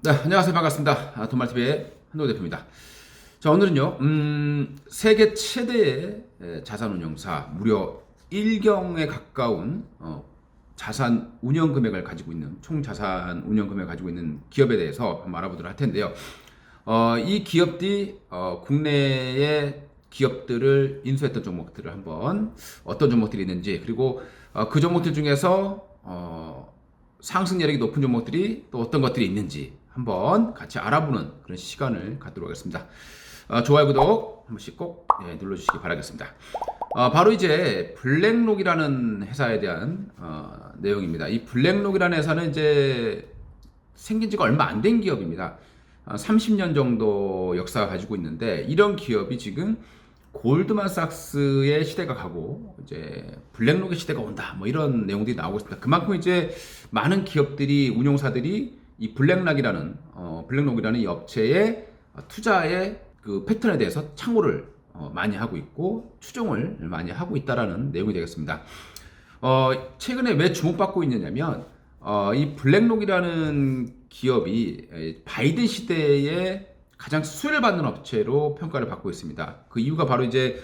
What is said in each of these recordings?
네, 안녕하세요. 반갑습니다. 돈말TV의 한도 대표입니다. 자, 오늘은요, 세계 최대의 자산운용사, 무려 1경에 가까운 자산 운용 금액을 가지고 있는, 총 자산 운용 금액을 가지고 있는 기업에 대해서 한번 알아보도록 할 텐데요. 이 기업들이 국내의 기업들을 인수했던 종목들을 한번 어떤 종목들이 있는지, 그리고 그 종목들 중에서 상승률이 높은 종목들이 또 어떤 것들이 있는지 한번 같이 알아보는 그런 시간을 갖도록 하겠습니다. 좋아요, 구독 한 번씩 꼭 눌러주시기 바라겠습니다. 바로 이제 블랙록이라는 회사에 대한 내용입니다. 이 블랙록이라는 회사는 이제 생긴 지가 얼마 안 된 기업입니다. 30년 정도 역사가 가지고 있는데, 이런 기업이 지금 골드만삭스의 시대가 가고 이제 블랙록의 시대가 온다, 뭐 이런 내용들이 나오고 있습니다. 그만큼 이제 많은 기업들이, 운용사들이 이 블랙록이라는 이 업체의 투자의 그 패턴에 대해서 참고를 많이 하고 있고 추종을 많이 하고 있다라는 내용이 되겠습니다. 최근에 왜 주목받고 있느냐면, 이 블랙록이라는 기업이 바이든 시대에 가장 수혜를 받는 업체로 평가를 받고 있습니다. 그 이유가 바로 이제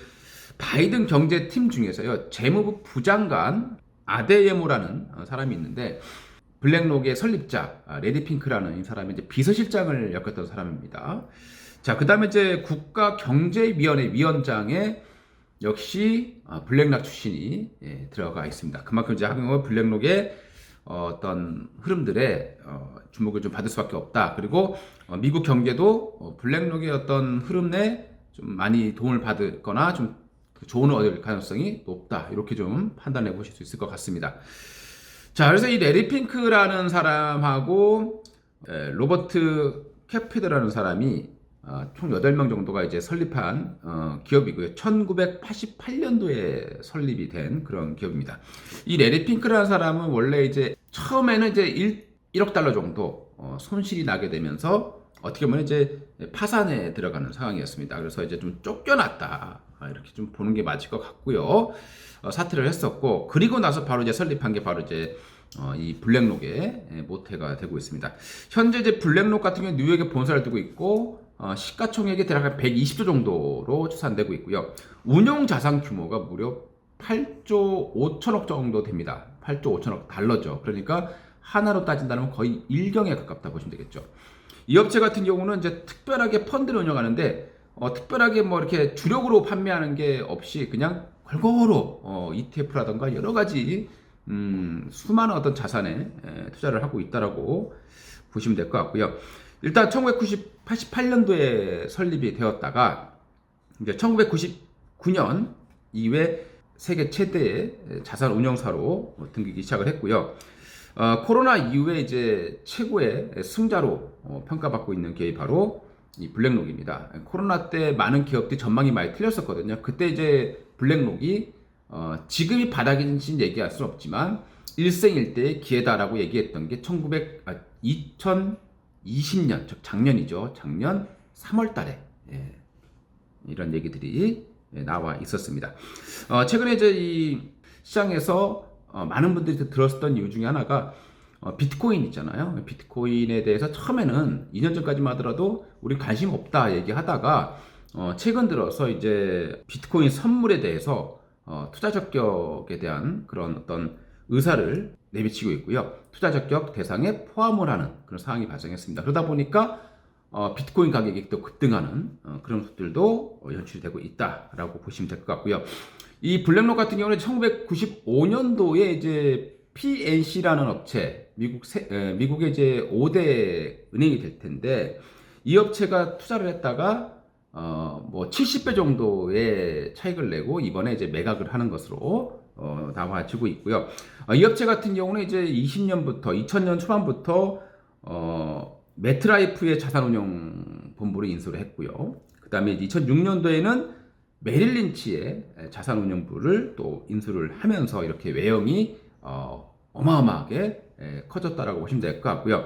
바이든 경제팀 중에서요, 재무부 부장관 아데예모라는 사람이 있는데, 블랙록의 설립자 레디 핑크라는 이 사람이 이제 비서실장을 맡았던 사람입니다. 자, 그다음에 이제 국가경제위원회 위원장에 역시 블랙록 출신이 들어가 있습니다. 그만큼 이제 한국은 블랙록의 어떤 흐름들에 주목을 좀 받을 수밖에 없다. 그리고 미국 경제도 블랙록의 어떤 흐름에 좀 많이 도움을 받거나 좀 좋은 얻을 가능성이 높다. 이렇게 좀 판단해 보실 수 있을 것 같습니다. 자, 그래서 이 레리 핑크라는 사람하고 로버트 캐피드라는 사람이 총 8명 정도가 이제 설립한 기업이고요. 1988년도에 설립이 된 그런 기업입니다. 이 레리 핑크라는 사람은 원래 이제 처음에는 이제 1억 달러 정도 손실이 나게 되면서 어떻게 보면 이제 파산에 들어가는 상황이었습니다. 그래서 이제 좀 쫓겨났다, 이렇게 좀 보는 게 맞을 것 같고요. 사퇴를 했었고, 그리고 나서 바로 이제 설립한 게 바로 이제 이 블랙록의 모태가 되고 있습니다. 현재 이제 블랙록 같은 경우는 뉴욕에 본사를 두고 있고, 시가총액이 대략 120조 정도로 추산되고 있고요. 운용 자산 규모가 무려 8조 5천억 정도 됩니다. 8조 5천억 달러죠. 그러니까 하나로 따진다면 거의 1경에 가깝다 보시면 되겠죠. 이 업체 같은 경우는 이제 특별하게 펀드를 운영하는데, 특별하게 뭐 이렇게 주력으로 판매하는 게 없이 그냥 골고루 ETF라던가 여러 가지 수많은 어떤 자산에 투자를 하고 있다라고 보시면 될 것 같고요. 일단 1988년도에 설립이 되었다가 이제 1999년 이후에 세계 최대의 자산 운용사로 등극이 시작을 했고요. 코로나 이후에 이제 최고의 승자로 평가받고 있는 기업이 바로 이 블랙록입니다. 코로나 때 많은 기업들이 전망이 많이 틀렸었거든요. 그때 이제 블랙록이 지금이 바닥인지는 얘기할 수는 없지만 일생일대의 기회다라고 얘기했던 게 2020년, 즉 작년이죠. 작년 3월 달에 이런 얘기들이 나와 있었습니다. 최근에 이제 이 시장에서 많은 분들이 들었었던 이유 중에 하나가 비트코인 있잖아요. 비트코인에 대해서 처음에는 2년 전까지만 하더라도 우리 관심 없다 얘기하다가 최근 들어서 이제 비트코인 선물에 대해서 투자 적격에 대한 그런 어떤 의사를 내비치고 있고요. 투자 적격 대상에 포함을 하는 그런 상황이 발생했습니다. 그러다 보니까 비트코인 가격이 또 급등하는 그런 것들도 연출이 되고 있다라고 보시면 될 것 같고요. 이 블랙록 같은 경우는 1995년도에 이제 PNC라는 업체, 미국의 이제 5대 은행이 될 텐데, 이 업체가 투자를 했다가 뭐 70배 정도의 차익을 내고 이번에 이제 매각을 하는 것으로 나와지고 있고요. 이 업체 같은 경우는 이제 2000년 초반부터 매트라이프의 자산운용 본부를 인수를 했고요. 그 다음에 2006년도에는 메릴 린치의 자산운용부를 또 인수를 하면서 이렇게 외형이 어마어마하게 커졌다라고 보시면 될 것 같고요.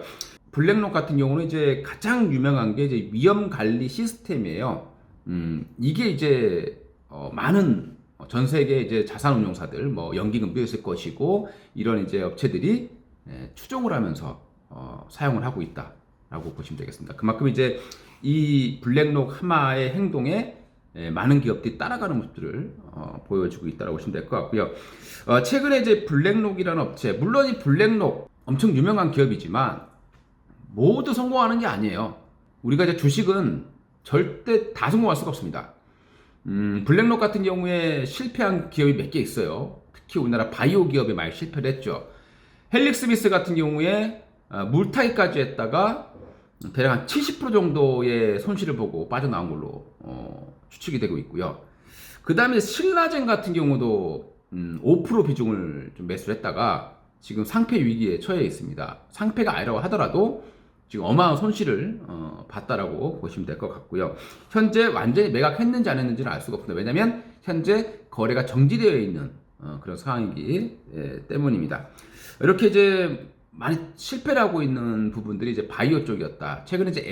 블랙록 같은 경우는 이제 가장 유명한 게 이제 위험 관리 시스템이에요. 이게 이제 많은 전 세계 이제 자산운용사들, 뭐 연기금도 있을 것이고 이런 이제 업체들이 추종을 하면서 사용을 하고 있다. 라고 보시면 되겠습니다. 그만큼 이제 이 블랙록 하마의 행동에 많은 기업들이 따라가는 모습들을 보여주고 있다고 보시면 될 것 같고요. 최근에 이제 블랙록이라는 업체, 물론 이 블랙록 엄청 유명한 기업이지만 모두 성공하는 게 아니에요. 우리가 이제 주식은 절대 다 성공할 수가 없습니다. 블랙록 같은 경우에 실패한 기업이 몇 개 있어요. 특히 우리나라 바이오 기업이 많이 실패를 했죠. 헬릭스미스 같은 경우에 물타기까지 했다가 대략 한 70% 정도의 손실을 보고 빠져나온 걸로 추측이 되고 있고요. 그 다음에 신라젠 같은 경우도 5% 비중을 좀 매수를 했다가 지금 상폐 위기에 처해 있습니다. 상폐가 아니라고 하더라도 지금 어마어마한 손실을 봤다라고 보시면 될 것 같고요. 현재 완전히 매각했는지 안 했는지는 알 수가 없습니다. 왜냐하면 현재 거래가 정지되어 있는 그런 상황이기 때문입니다. 이렇게 이제 많이 실패를 하고 있는 부분들이 이제 바이오 쪽이었다. 최근에 이제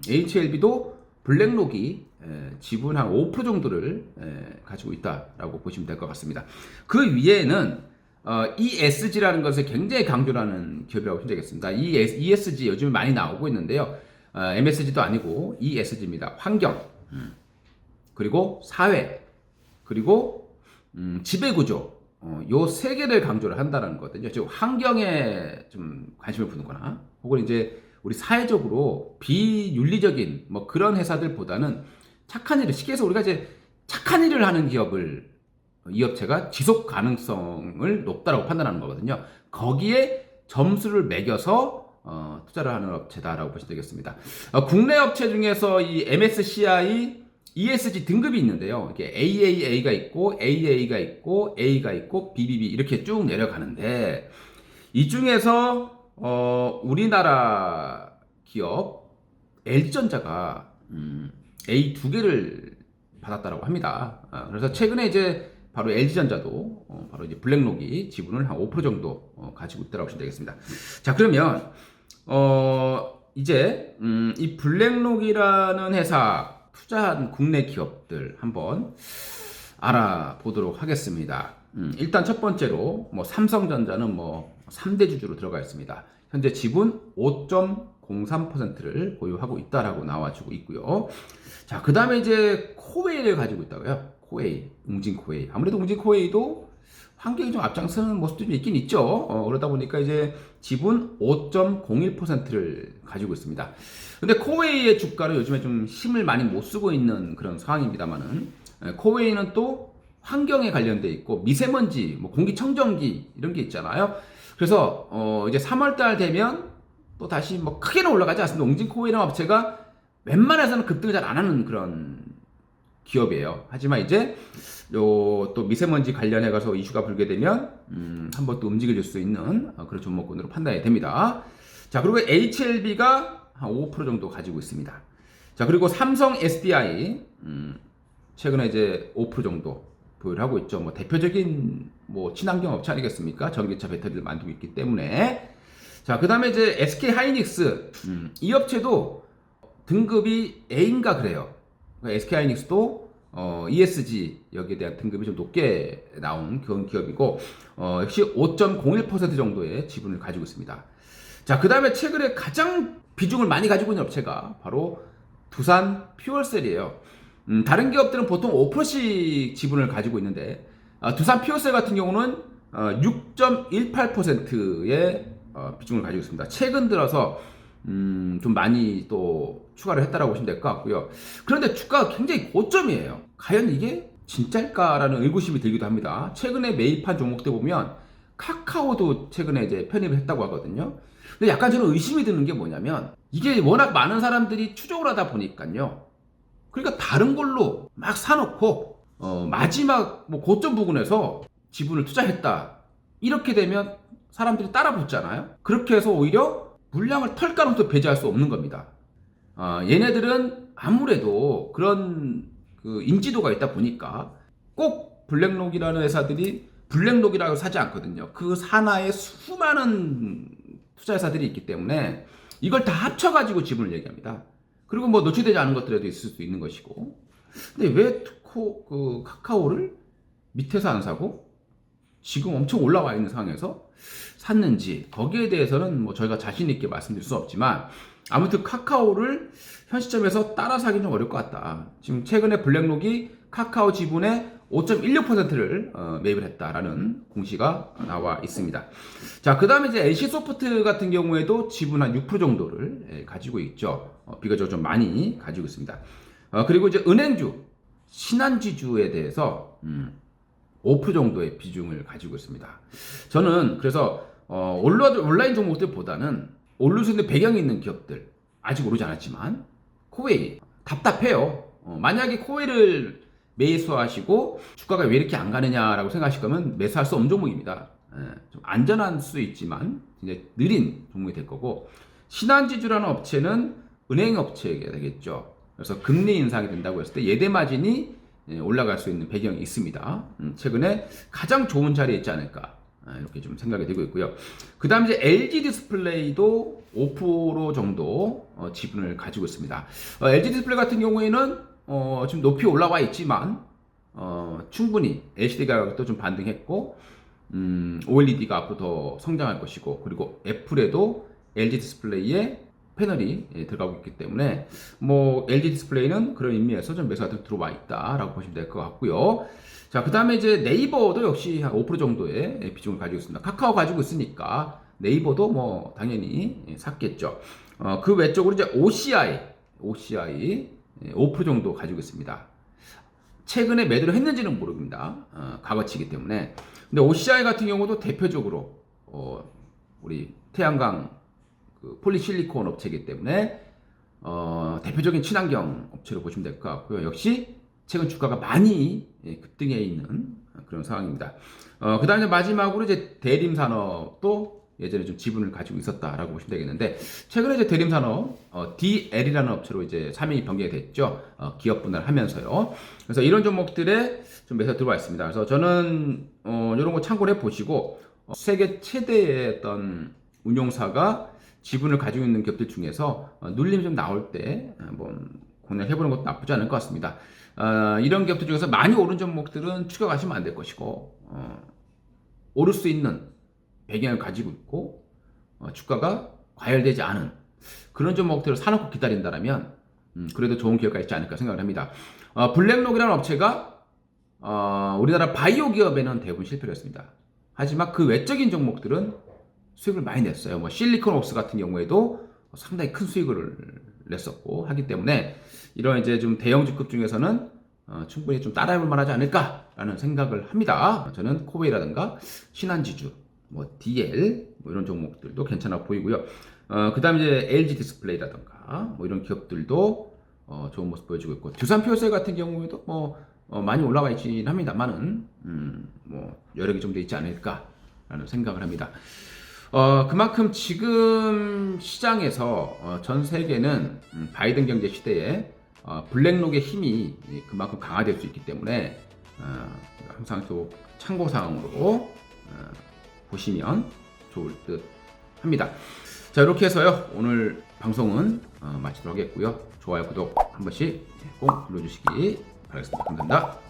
HLB도 블랙록이 지분 한 5% 정도를 가지고 있다라고 보시면 될 것 같습니다. 그 위에는 ESG라는 것을 굉장히 강조를 하는 기업이라고 보시면 되겠습니다. ESG 요즘 많이 나오고 있는데요. MSG도 아니고 ESG입니다. 환경, 그리고 사회, 그리고 지배구조, 요 세 개를 강조를 한다는 거거든요. 즉 환경에 좀 관심을 두는거나 혹은 이제 우리 사회적으로 비윤리적인 뭐 그런 회사들보다는 착한 일을, 쉽게 해서 우리가 이제 착한 일을 하는 기업을, 이 업체가 지속 가능성을 높다라고 판단하는 거거든요. 거기에 점수를 매겨서 투자를 하는 업체다라고 보시면 되겠습니다. 국내 업체 중에서 이 MSCI ESG 등급이 있는데요. 이게 AAA가 있고 AA가 있고 A가 있고 BBB 이렇게 쭉 내려가는데, 이 중에서 우리나라 기업 LG전자가 A 2개를 받았다라고 합니다. 그래서 최근에 이제 바로 LG전자도 바로 이제 블랙록이 지분을 한 5% 정도 가지고 있다고 보시면 되겠습니다. 자, 그러면 이제 이 블랙록이라는 회사 투자한 국내 기업들 한번 알아보도록 하겠습니다. 일단 첫 번째로 뭐 삼성전자는 뭐 3대 주주로 들어가 있습니다. 현재 지분 5.03%를 보유하고 있다라고 나와주고 있고요. 자, 그 다음에 이제 코웨이를 가지고 있다고요. 코웨이, 웅진코웨이. 아무래도 웅진코웨이도 환경이 좀 앞장서는 모습도 좀 있긴 있죠. 그러다 보니까 이제 지분 5.01%를 가지고 있습니다. 근데 코웨이의 주가는 요즘에 좀 힘을 많이 못 쓰고 있는 그런 상황입니다만은, 코웨이는 또 환경에 관련돼 있고 미세먼지, 뭐 공기청정기 이런 게 있잖아요. 그래서 이제 3월달 되면 또 다시 뭐 크게는 올라가지 않습니다. 웅진코웨이라는 업체가 웬만해서는 급등을 잘 안 하는 그런 기업이에요. 하지만 이제 또 미세먼지 관련해 가서 이슈가 불게 되면 한번 또 움직여줄 수 있는 그런 종목군으로 판단이 됩니다. 자, 그리고 HLB가 한 5% 정도 가지고 있습니다. 자, 그리고 삼성 SDI 최근에 이제 5% 정도 보유를 하고 있죠. 뭐 대표적인 뭐 친환경 업체 아니겠습니까? 전기차 배터리를 만들고 있기 때문에. 자, 그 다음에 이제 SK 하이닉스, 이 업체도 등급이 A인가 그래요. SK 하이닉스도 ESG 여기에 대한 등급이 좀 높게 나온 그런 기업이고, 역시 5.01% 정도의 지분을 가지고 있습니다. 자, 그 다음에 최근에 가장 비중을 많이 가지고 있는 업체가 바로 두산 퓨얼셀이에요. 다른 기업들은 보통 5%씩 지분을 가지고 있는데, 두산 퓨얼셀 같은 경우는 6.18%의 비중을 가지고 있습니다. 최근 들어서 좀 많이 또 추가를 했다라고 보시면 될 것 같고요. 그런데 주가가 굉장히 고점이에요. 과연 이게 진짜일까라는 의구심이 들기도 합니다. 최근에 매입한 종목들 보면 카카오도 최근에 이제 편입을 했다고 하거든요. 근데 약간 저는 의심이 드는 게 뭐냐면, 이게 워낙 많은 사람들이 추적을 하다 보니까요. 그러니까 다른 걸로 막 사놓고 마지막 뭐 고점 부근에서 지분을 투자했다, 이렇게 되면 사람들이 따라 붙잖아요. 그렇게 해서 오히려 물량을 털 가능성도 배제할 수 없는 겁니다. 얘네들은 아무래도 그런 그 인지도가 있다 보니까 꼭 블랙록이라는 회사들이 블랙록이라고 사지 않거든요. 그 산하에 수많은 투자회사들이 있기 때문에 이걸 다 합쳐가지고 지분을 얘기합니다. 그리고 뭐 노출되지 않은 것들에도 있을 수 있는 것이고. 근데 왜 카카오를 밑에서 안 사고 지금 엄청 올라와 있는 상황에서 샀는지 거기에 대해서는 뭐 저희가 자신 있게 말씀드릴 수 없지만 아무튼 카카오를 현 시점에서 따라 사기는 좀 어려울 것 같다. 지금 최근에 블랙록이 카카오 지분의 5.16%를 매입을 했다라는 공시가 나와 있습니다. 자, 그 다음에 이제 NC소프트 같은 경우에도 지분 한 6% 정도를 가지고 있죠. 비교적 좀 많이 가지고 있습니다. 그리고 이제 은행주, 신한지주에 대해서 5% 정도의 비중을 가지고 있습니다. 저는 그래서 온라인 종목들보다는 오를 수 있는 배경이 있는 기업들, 아직 오르지 않았지만 코웨이 답답해요. 만약에 코웨이를 매수하시고 주가가 왜 이렇게 안 가느냐라고 생각하실 거면 매수할 수 없는 종목입니다. 좀 안전할 수 있지만 이제 느린 종목이 될 거고, 신한지주라는 업체는 은행 업체가 되겠죠. 그래서 금리 인상이 된다고 했을 때 예대 마진이 올라갈 수 있는 배경이 있습니다. 최근에 가장 좋은 자리에 있지 않을까 이렇게 좀 생각이 되고 있고요. 그 다음 이제 LG 디스플레이도 5% 정도 지분을 가지고 있습니다. LG 디스플레이 같은 경우에는 지금 높이 올라와 있지만 충분히 LCD 가격도 좀 반등했고 OLED가 앞으로 더 성장할 것이고, 그리고 애플에도 LG 디스플레이에 패널이 들어가고 있기 때문에 뭐 LG 디스플레이는 그런 의미에서 좀 매수가 들어와 있다라고 보시면 될 것 같고요. 자, 그 다음에 이제 네이버도 역시 한 5% 정도의 비중을 가지고 있습니다. 카카오 가지고 있으니까 네이버도 뭐 당연히 샀겠죠. 그 외적으로 이제 OCI 5% 정도 가지고 있습니다. 최근에 매도를 했는지는 모릅니다. 과거치이기 때문에. 근데 OCI 같은 경우도 대표적으로 우리 태양광 그 폴리실리콘 업체이기 때문에 대표적인 친환경 업체로 보시면 될 것 같고요. 역시 최근 주가가 많이 급등해 있는 그런 상황입니다. 그 다음에 마지막으로 이제 대림산업도 예전에 좀 지분을 가지고 있었다라고 보시면 되겠는데, 최근에 이제 대림산업 DL이라는 업체로 이제 사명이 변경이 됐죠. 기업 분할을 하면서요. 그래서 이런 종목들에 좀 매수 들어와 있습니다. 그래서 저는 이런 거 참고를 해 보시고 세계 최대의 어떤 운용사가 지분을 가지고 있는 기업들 중에서 눌림이 좀 나올 때 한번 공략해 보는 것도 나쁘지 않을 것 같습니다. 이런 기업들 중에서 많이 오른 종목들은 추격하시면 안 될 것이고, 오를 수 있는 배경을 가지고 있고 주가가 과열되지 않은 그런 종목들을 사놓고 기다린다면 그래도 좋은 기회가 있지 않을까 생각을 합니다. 블랙록이라는 업체가 우리나라 바이오 기업에는 대부분 실패를 했습니다. 하지만 그 외적인 종목들은 수익을 많이 냈어요. 뭐 실리콘웍스 같은 경우에도 상당히 큰 수익을 냈었고 하기 때문에 이런 이제 좀 대형주급 중에서는 충분히 좀 따라해볼 만하지 않을까라는 생각을 합니다. 저는 코웨이라든가 신한지주, 뭐 DL 뭐 이런 종목들도 괜찮아 보이고요. 그 다음에 이제 LG 디스플레이라든가 뭐 이런 기업들도 좋은 모습 보여주고 있고, 두산표세 같은 경우에도 뭐 많이 올라와 있긴 합니다만은 뭐 여력이 좀 돼 있지 않을까라는 생각을 합니다. 그만큼 지금 시장에서 전 세계는 바이든 경제 시대에 블랙록의 힘이 그만큼 강화될 수 있기 때문에 항상 또 참고사항으로 보시면 좋을 듯 합니다. 자, 이렇게 해서요 오늘 방송은 마치도록 하겠고요. 좋아요, 구독 한 번씩 꼭 눌러주시기 바라겠습니다. 감사합니다.